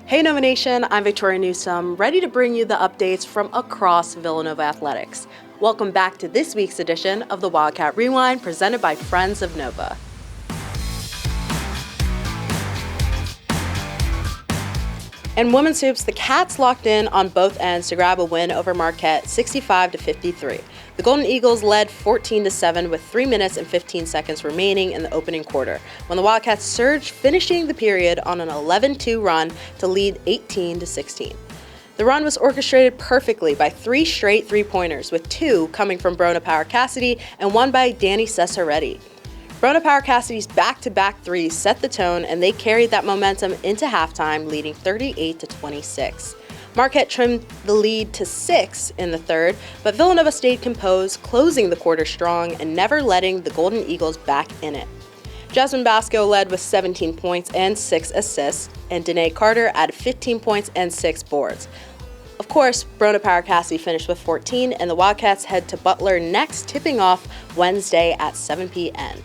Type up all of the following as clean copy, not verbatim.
Hey Nova Nation, I'm Victoria Newsome, ready to bring you the updates from across Villanova Athletics. Welcome back to this week's edition of the Wildcat Rewind presented by Friends of Nova. In women's hoops, the Cats locked in on both ends to grab a win over Marquette 65-53. The Golden Eagles led 14-7 with 3 minutes and 15 seconds remaining in the opening quarter, when the Wildcats surged, finishing the period on an 11-2 run to lead 18-16. The run was orchestrated perfectly by 3 straight three-pointers, with 2 coming from Bronagh Power-Cassidy and 1 by Danny Cesaretti. Bronagh Power-Cassidy's back-to-back threes set the tone, and they carried that momentum into halftime, leading 38-26. Marquette trimmed the lead to 6 in the third, but Villanova stayed composed, closing the quarter strong and never letting the Golden Eagles back in it. Jasmine Basco led with 17 points and 6 assists, and Danae Carter added 15 points and 6 boards. Of course, Bronagh Power-Cassidy finished with 14, and the Wildcats head to Butler next, tipping off Wednesday at 7 p.m.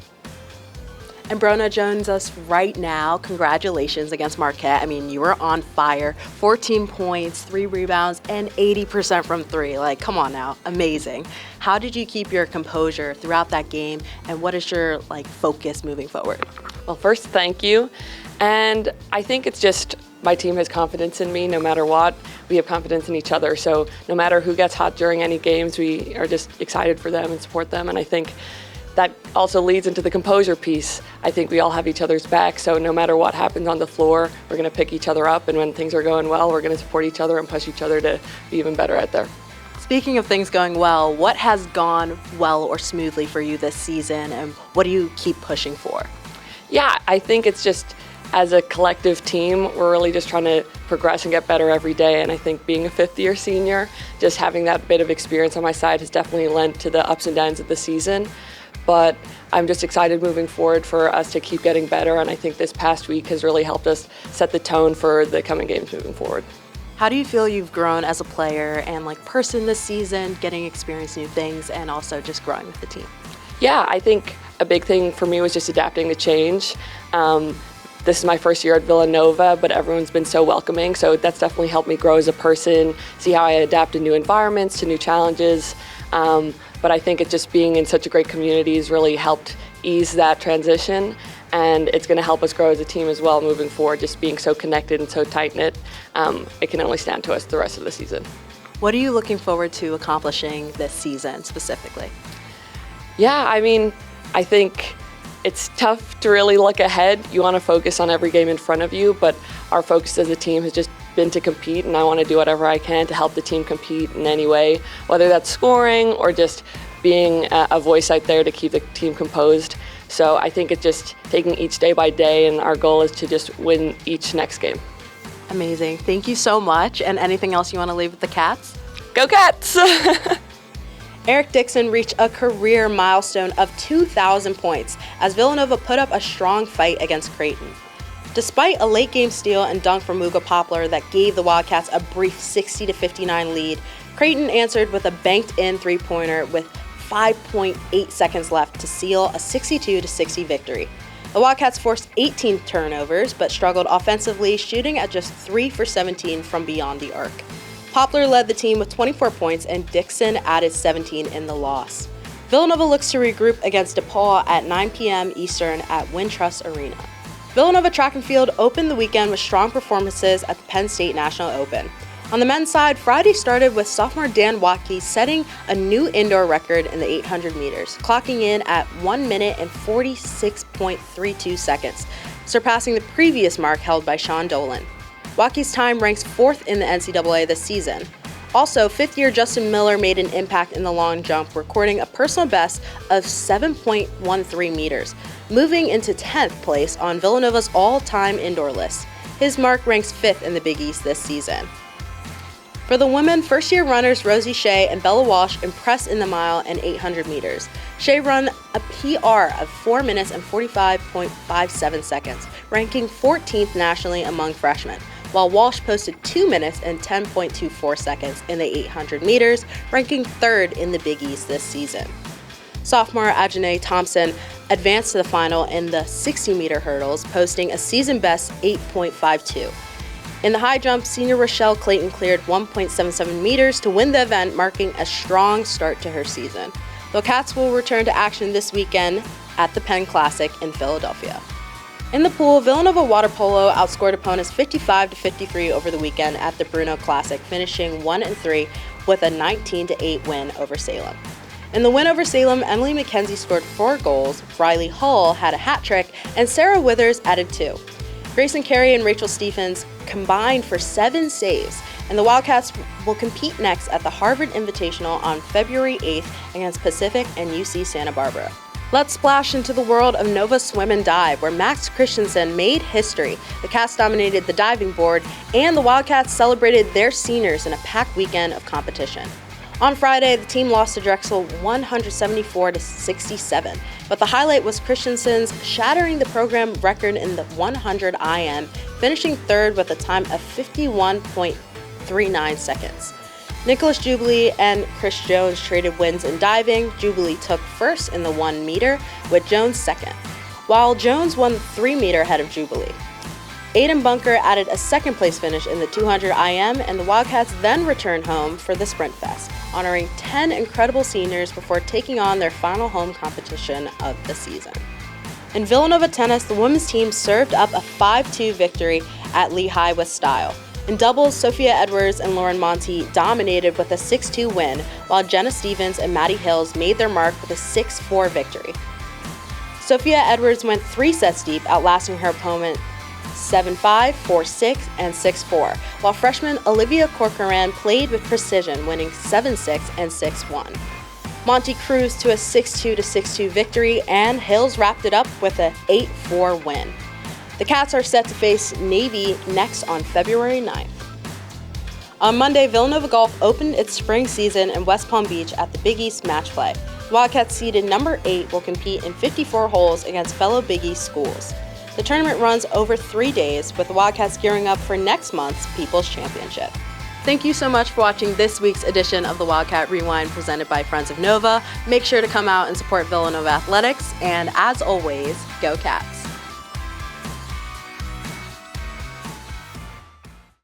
And Bronagh joins us right now. Congratulations against Marquette. I mean, you were on fire. 14 points, 3 rebounds, and 80% from 3. Like, come on now. Amazing. How did you keep your composure throughout that game, and what is your focus moving forward? Well, first, thank you. And I think it's just my team has confidence in me no matter what. We have confidence in each other. So no matter who gets hot during any games, we are just excited for them and support them. And I think that also leads into the composure piece. I think we all have each other's back, so no matter what happens on the floor, we're going to pick each other up, and when things are going well, we're going to support each other and push each other to be even better out there. Speaking of things going well, what has gone well or smoothly for you this season, and what do you keep pushing for? Yeah, I think it's just, as a collective team, we're really just trying to progress and get better every day, and I think being a fifth-year senior, just having that bit of experience on my side has definitely lent to the ups and downs of the season. But I'm just excited moving forward for us to keep getting better, and I think this past week has really helped us set the tone for the coming games moving forward. How do you feel you've grown as a player and person this season, getting experience new things and also just growing with the team? Yeah, I think a big thing for me was just adapting to change. This is my first year at Villanova, but everyone's been so welcoming, so that's definitely helped me grow as a person, see how I adapt to new environments, to new challenges. But I think it just being in such a great community has really helped ease that transition, and it's going to help us grow as a team as well moving forward, just being so connected and so tight-knit. It can only stand to us the rest of the season. What are you looking forward to accomplishing this season specifically? Yeah, I mean, I think it's tough to really look ahead. You want to focus on every game in front of you, but our focus as a team has just been to compete, and I want to do whatever I can to help the team compete in any way, whether that's scoring or just being a voice out there to keep the team composed. So I think it's just taking each day by day, and our goal is to just win each next game. Amazing. Thank you so much. And anything else you want to leave with the Cats? Go Cats! Eric Dixon reached a career milestone of 2,000 points as Villanova put up a strong fight against Creighton. Despite a late-game steal and dunk from Muga Poplar that gave the Wildcats a brief 60-59 lead, Creighton answered with a banked-in three-pointer with 5.8 seconds left to seal a 62-60 victory. The Wildcats forced 18 turnovers but struggled offensively, shooting at just 3 for 17 from beyond the arc. Poplar led the team with 24 points, and Dixon added 17 in the loss. Villanova looks to regroup against DePaul at 9 p.m. Eastern at Wintrust Arena. Villanova track and field opened the weekend with strong performances at the Penn State National Open. On the men's side, Friday started with sophomore Dan Watkey setting a new indoor record in the 800 meters, clocking in at 1 minute and 46.32 seconds, surpassing the previous mark held by Sean Dolan. Watkey's time ranks 4th in the NCAA this season. Also, fifth-year Justin Miller made an impact in the long jump, recording a personal best of 7.13 meters, moving into 10th place on Villanova's all-time indoor list. His mark ranks 5th in the Big East this season. For the women, first-year runners Rosie Shea and Bella Walsh impressed in the mile and 800 meters. Shea ran a PR of 4 minutes and 45.57 seconds, ranking 14th nationally among freshmen, while Walsh posted 2 minutes and 10.24 seconds in the 800 meters, ranking 3rd in the Big East this season. Sophomore Ajane Thompson advanced to the final in the 60-meter hurdles, posting a season-best 8.52. In the high jump, senior Rochelle Clayton cleared 1.77 meters to win the event, marking a strong start to her season. The Cats will return to action this weekend at the Penn Classic in Philadelphia. In the pool, Villanova Water Polo outscored opponents 55-53 over the weekend at the Bronagh Classic, finishing 1-3 with a 19-8 win over Salem. In the win over Salem, Emily McKenzie scored 4 goals, Riley Hull had a hat trick, and Sarah Withers added 2. Grayson Carey and Rachel Stephens combined for 7 saves, and the Wildcats will compete next at the Harvard Invitational on February 8th against Pacific and UC Santa Barbara. Let's splash into the world of Nova Swim and Dive, where Max Christensen made history. The Cats dominated the diving board, and the Wildcats celebrated their seniors in a packed weekend of competition. On Friday, the team lost to Drexel 174-67, but the highlight was Christensen's shattering the program record in the 100 IM, finishing third with a time of 51.39 seconds. Nicholas Jubilee and Chris Jones traded wins in diving. Jubilee took first in the 1 meter, with Jones second, while Jones won the 3 meter ahead of Jubilee. Aiden Bunker added a second-place finish in the 200 IM, and the Wildcats then returned home for the Sprint Fest, honoring 10 incredible seniors before taking on their final home competition of the season. In Villanova tennis, the women's team served up a 5-2 victory at Lehigh with style. In doubles, Sophia Edwards and Lauren Monti dominated with a 6-2 win, while Jenna Stevens and Maddie Hills made their mark with a 6-4 victory. Sophia Edwards went 3 sets deep, outlasting her opponent 7-5, 4-6, and 6-4, while freshman Olivia Corcoran played with precision, winning 7-6 and 6-1. Monty cruised to a 6-2 victory, and Hills wrapped it up with an 8-4 win. The Cats are set to face Navy next on February 9th. On Monday, Villanova Golf opened its spring season in West Palm Beach at the Big East Match Play. Wildcats seeded number 8 will compete in 54 holes against fellow Big East schools. The tournament runs over 3 days, with the Wildcats gearing up for next month's People's Championship. Thank you so much for watching this week's edition of the Wildcat Rewind presented by Friends of Nova. Make sure to come out and support Villanova Athletics, and as always, go Cats!